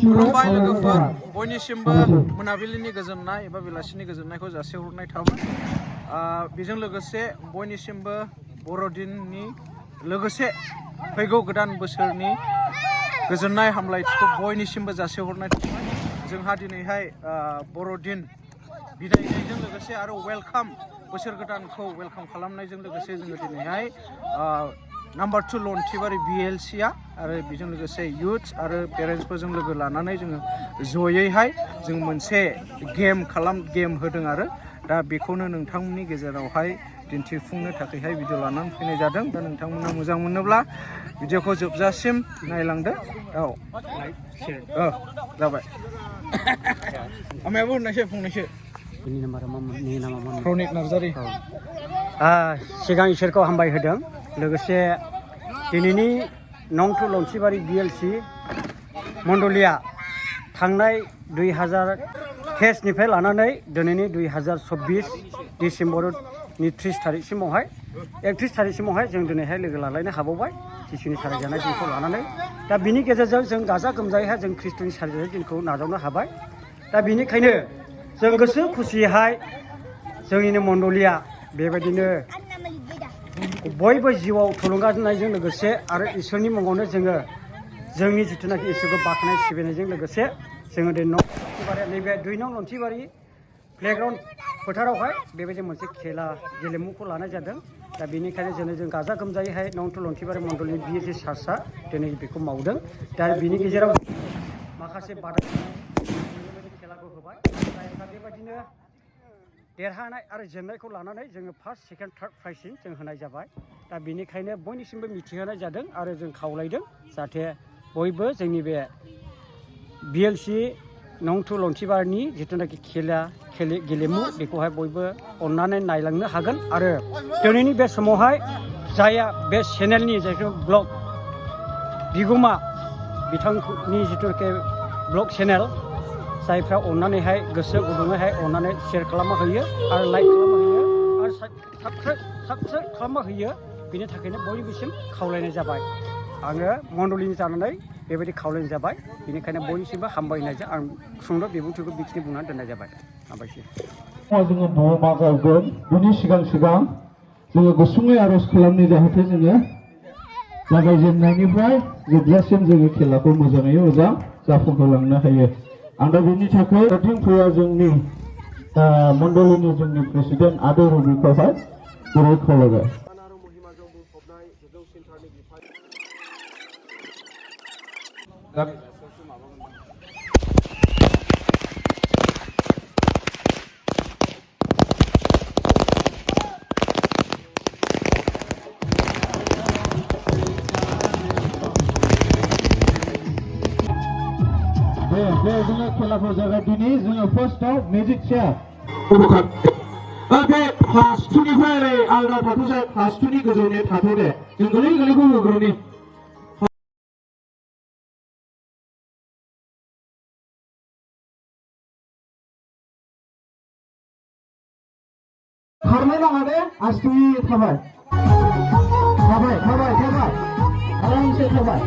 खुलुमबाय लोगोफोर बयनिसिमबो मोनाबिलिनि गोजोननाय एबा बेलासिनि गोजोननायखौ जासिहरनाय थाबाय बेजों लोगोसे बयनिसिमबो बर'दिननि लोगोसे फैगौ गोदान बोसोरनि गोजोननाय हामलायथिखौ बयनिसिमबो जासिहरनाय थाबाय जोंहा दिनैहाय बर'दिन बिदायनायजों लोगोसे आरो वेलकाम बोसोर गोदानखौ वेलकाम खालामनायजों लोगोसे जोङो दिनैहाय नाम्बार 2 लन्थिबारि BLCआ आरो बेजों लोगोसे युथ्स आरो पेरेन्टसफोरजों लोगो लानानै जोङो जयैहाय जों मोनसे गेम होदों आरो दा बेखौनो नोंथांमोननि गेजेरावहाय दिन्थिफुंनो थाखायहाय भिडिअ लानानै फैनाय जादों दा नोंथांमोना मोजां मोनोब्ला भिडिअखौ जोबजासिम नायलांदो जाबाय आमायाबो होननायसै फंनैसो प्रनिक नार्जारि सिगां इसोरखौ हामबाय होदों लोगोसे दिनैनि नं 2 लन्थिबारि BLC मण्डलिया थांनाय 2023 निफ्राय लानानै दिनैनि 2024 डिसेम्बरनि 30 थारिखसिमावहाय 31 थारिखसिमावहाय जों दिनैहाय लोगो लालायनो हाबावबाय जिसुनि सारायजानाय दिनखौ लानानै दा बिनि गेजेरजों जों गाजा गोमजायैहाय जों ख्रिस्ट'नि सारायजानाय दिनखौ नाजावनो हाबाय दा बिनिखायनो जों गोसो खुसियैहाय जोंनिनो मण्डलिया बेबायदिनो बयबो जिउआव थुलुंगा होनायजों लोगोसे आरो इसोरनि मुङावनो जोङो जोंनि जिथुनाखि इसोरखौ बाख्नाय सिबिनायजों लोगोसे जोङो नैबे 2 नं लन्थिबारि प्लेग्राउन्ड फोथारावहाय बेबायदि मोनसे गेलेमुखौ लानाय जादों दा बेनिखायनो जों गाजा गोमजायैहाय नं 2 लन्थिबारि मण्डलनि BLC चार्चआ दिनै बेखौ मावदों दा बिनि गेजेराव माखासे बादायलायनाय खेलाखौ होबाय जायफ्रा बेबायदिनो देरहानाय आरो जेननायखौ लानानै जोङो फार्स्ट सेकेन्ड थार्ड प्राइजसिम जों होनाय जाबाय दा बेनिखायनो बयनिसिमबो मिथिहोनाय जादों आरो जों खावलायदों जाहाथे बयबो जोंनि बे BLC नं 2 लन्थिबारिनि जिथुनाखि गेलेमु बेखौहाय बयबो अननानै नायलांनो हागोन आरो दिनैनि बे समावहाय जायहा बे चेनेलनि जायखौ ब्लग बिगोमा बिथांनि जिथुनाखि ब्लग चेनेल जायफ्रा अननानैहाय गोसो गुदुङैहाय अननानै शेयार खालामना होयो आरो लाइक खालामना होयो आरो साबस्क्राइब खालामना होयो बेनि थाखायनो बयनिसिम खावलायनाय जाबाय आङो मण्डलिनि जानानै बेबायदि खावलायनाय जाबाय बेनिखायनो बयनिसिमबो हामबायनायजों आं सुंद' बिबुंथिखौ बेखिनि बुंनानै दोननाय जाबाय हामबायसै जोङो न'आव मा गावगोन बिनि सिगां जोङो गुसुङै आर'ज खालामनो जाहाथे जोङो जागायजेननायनिफ्राय जोबजासिम जोङो खेलाखौ मोजाङै मोजां जाफुंहोलांनो हायो आं दा बेनि थाखाय फैया जोंनि मण्डलिनि जोंनि प्रेसिडेन्ट आदै रबिखौहाय गुरै खावलायबाय जोङो खेलाखौ जागायदिनि जोङो फार्स्टआव मेजिक चेयार बे क्लास 2 निफ्राय ओरै आलदा थाथ'सै क्लास 2 नि गोजौनि थाथ' दे जों गोरलैखौ होग्रोनि खारनाय नाङा दे आस्थियै थाबाय आरामसे थाबाय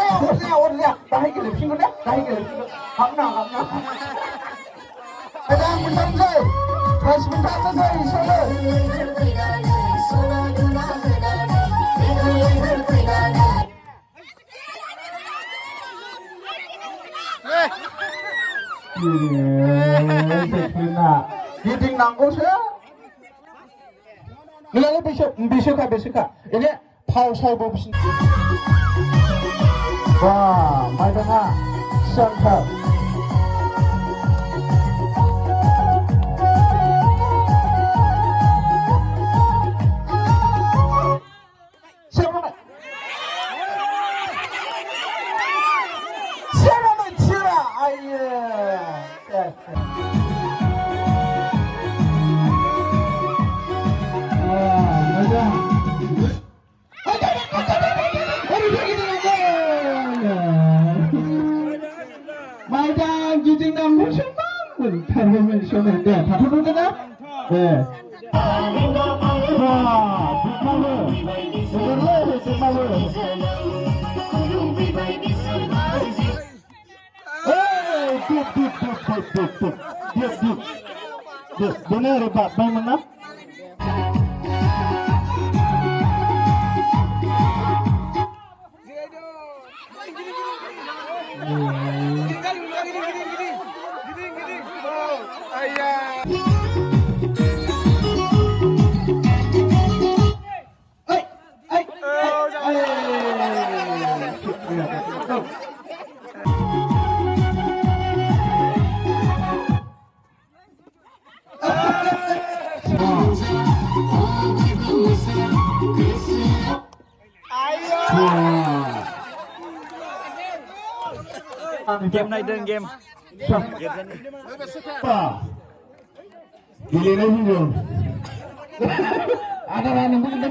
어디야? 나이 gelipsin ko na. Nahi gelipsin ko. Hamna. Ada muntan say. Mas muntan say. Giting nangko saya. Lalu besok. Ini pausai bobsin. Wah, maidana sangka. Siapa mencira? Ayah. 마이당 기증남 무슨만 탈보면 시원한데 다 풀어보잖아? 네. 너네 봐, 방문나? Game này đơn game. Gila lagi dong. Ada yang begini.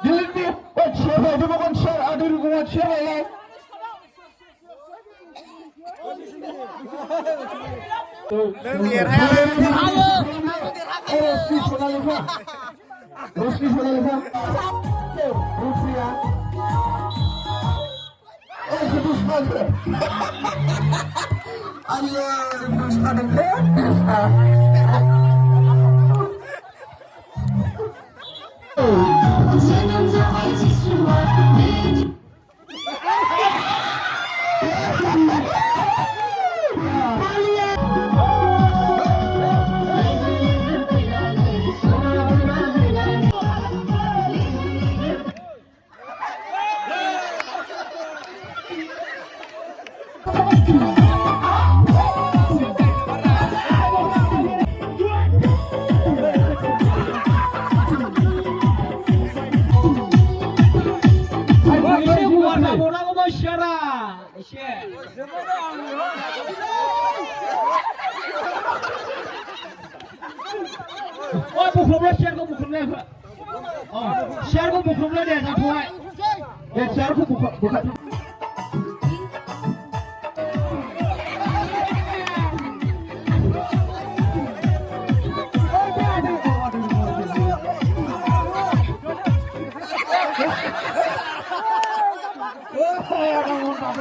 Gila dia. Oh, share dia bukan share. Ada hubungan share ya. Rosli Sonalika. Rufia. Oh, sedus banget. Allah, terus ada Oh, bukumlah share ko bukumlah. Oh, share ko bukumlah deh, tak puai. Ya share ko buka.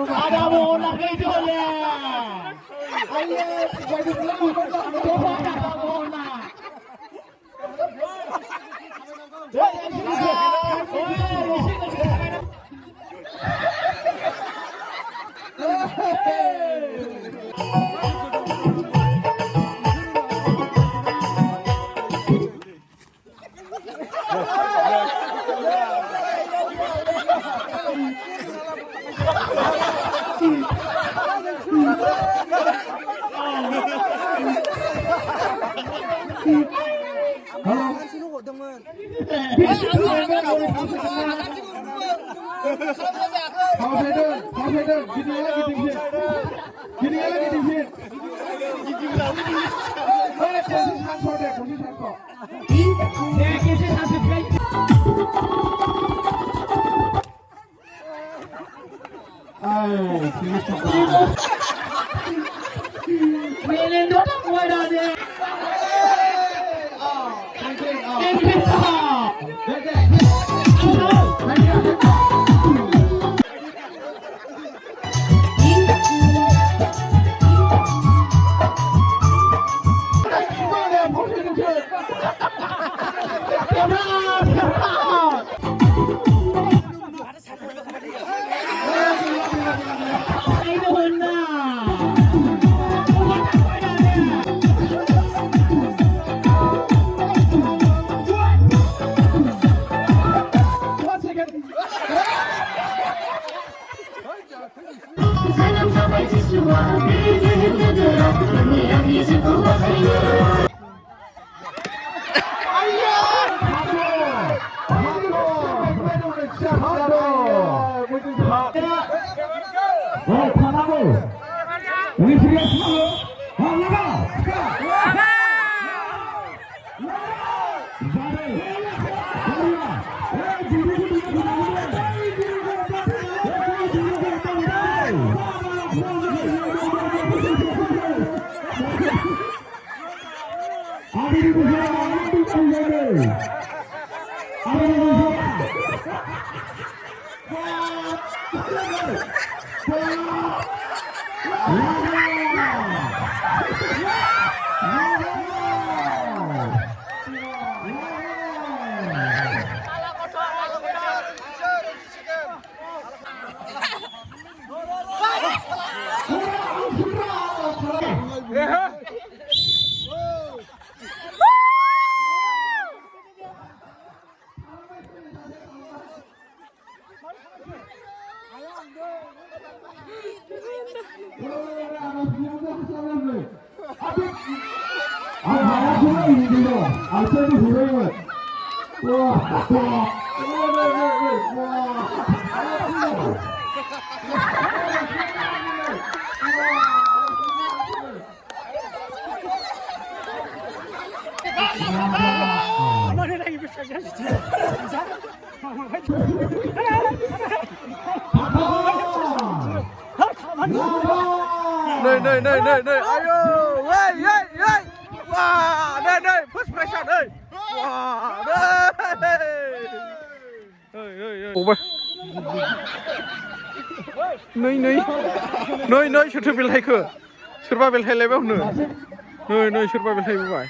Ada mau nak itu le. Ayah, jadi belum mau nak. Đây, ayo, wey, wah, đây, first prize đây, wah, đây, ủa, नै, सोरथो बेलथायखो, सोरबा बेलथायलायबाय हनो, नै, सोरबा बेलथायबोबाय,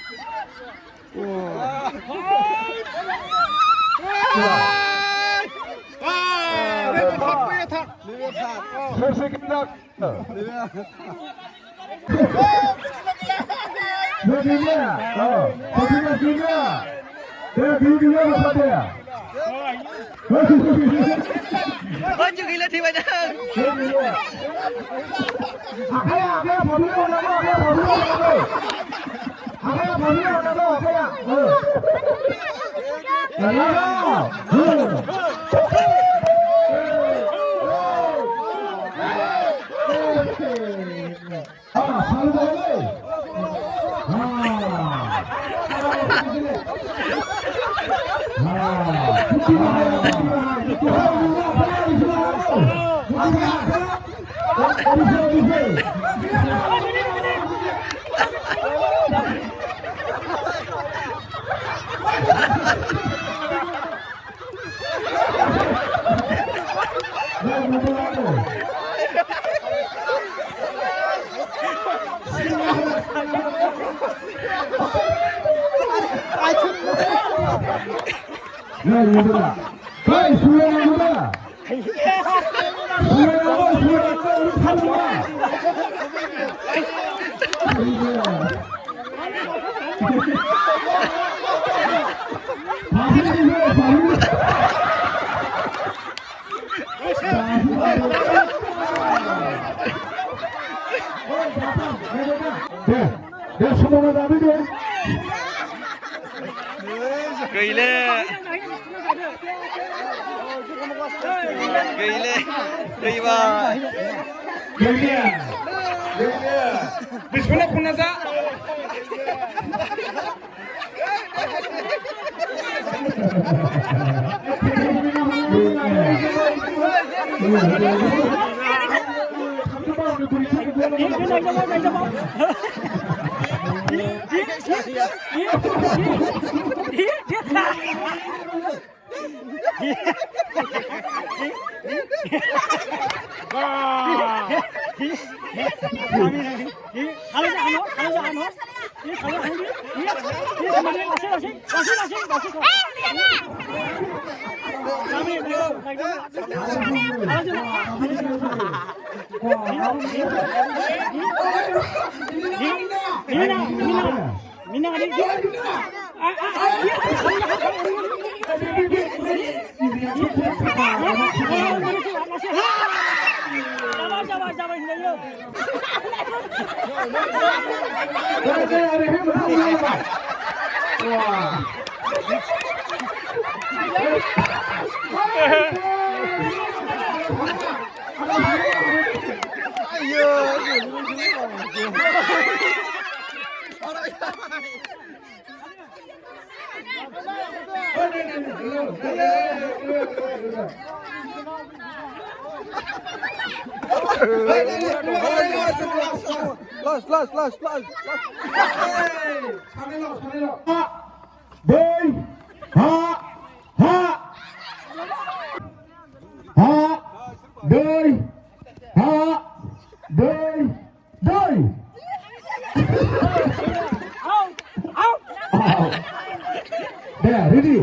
There, ready?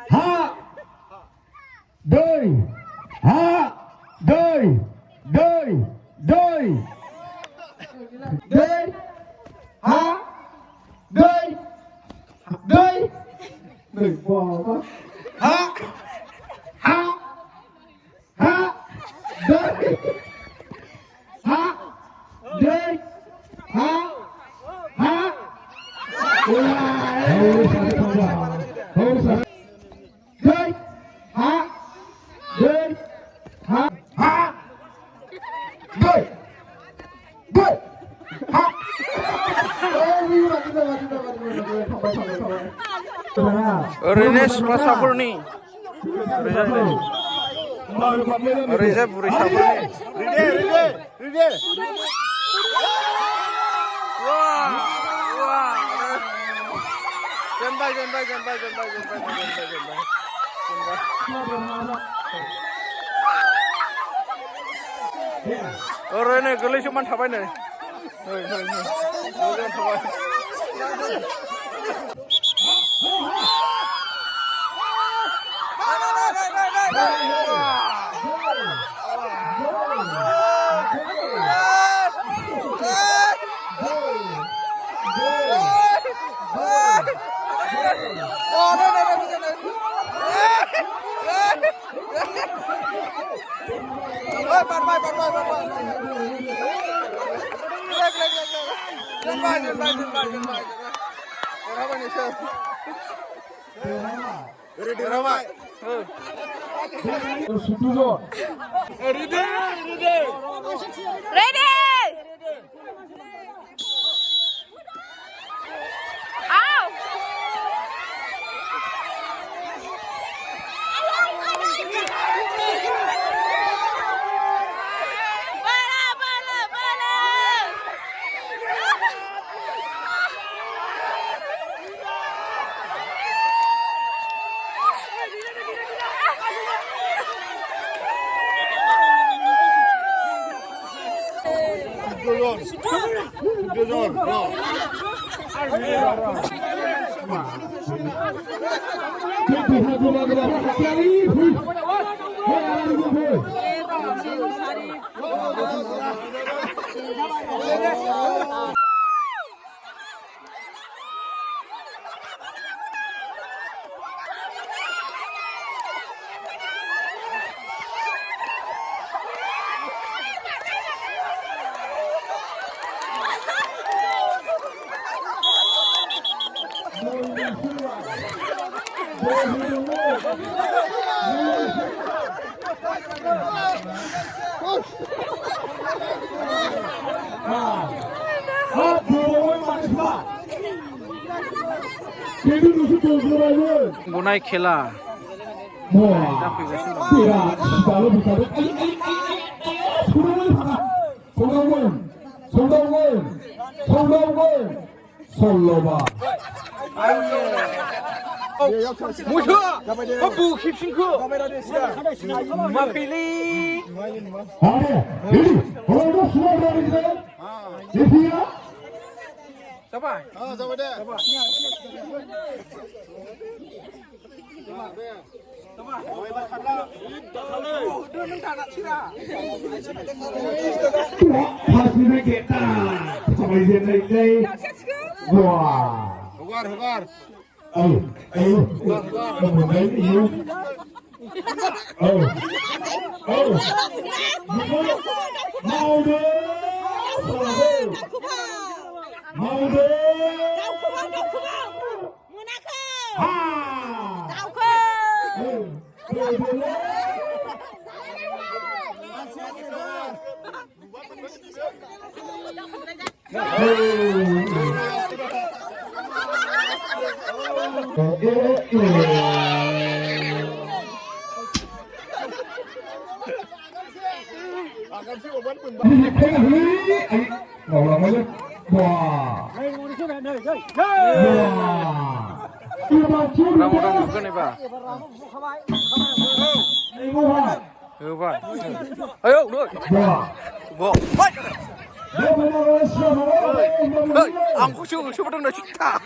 Ha, doi, ha, doi, doi, doi, doi, ha, doi, doi, doi, bò, ha, ha, ha, doi, ha, doi, ha, ha. Doi, ha, doi, ha, ha, doi, doi, ha. ओरैनो सिख्लासाफोरनि ओरैजाय बुरैसाफोरनि ओरैनो गोलैसोमान थाबाय नै थाबाय Ready! Out! बुनाय खेला मुसो बु खेबसिनखौ माखैलै जाबाय जाबाय दे Hasilnya kita sampai sini wah hgar ayo kemudian ini mau deh ayo được bộ ông có chưa chưa bắt đầu nói chuyện ta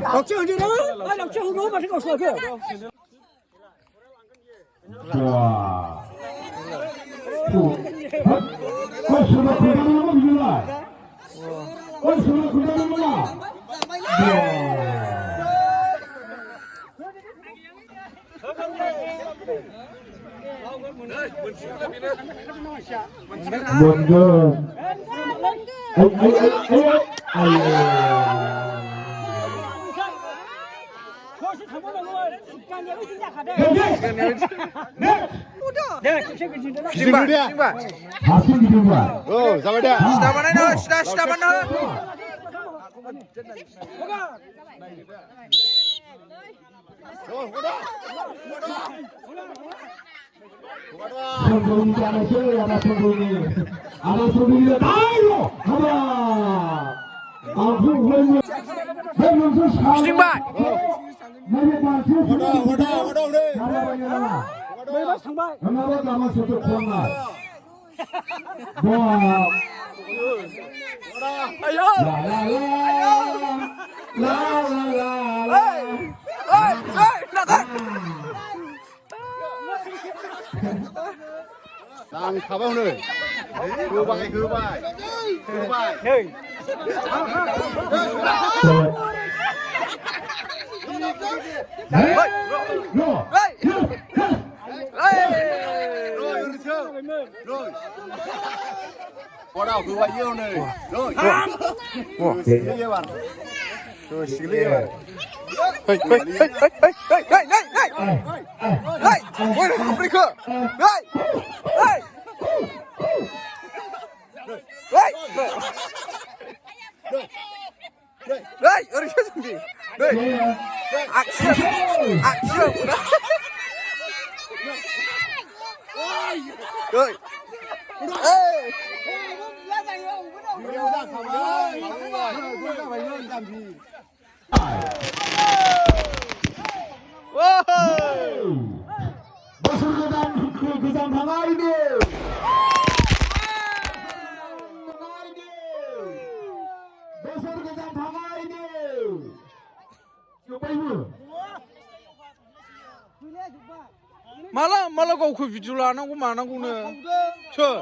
Đọc chưa chứ đó, ai đọc chưa không đó mà thấy còn sửa kìa. Hasil dicoba. Oh, sama dia. Sudah mana no? Sudah mana? Sembunyi ada sini, ada sembunyi. Ada sembunyi. Ayo, ada. Aku hanya. Pusing pak. Waduh deh. Kenapa nama satu kona? Wah. Ayo. La. Nak. Đang khá bao nơi cứ bài có đâu cứ bao nhiêu này rồi xử lý bạn rồi xử lý bạn Hey, ôi không đi cơ. Đây, ở đây cái gì? Đây. Action. Rồi. Ê. Kesan tangan ini. Besar kesan tangan ini. Coba ibu. Malah gaवखौ video लानांगौ मानांगौनो सोर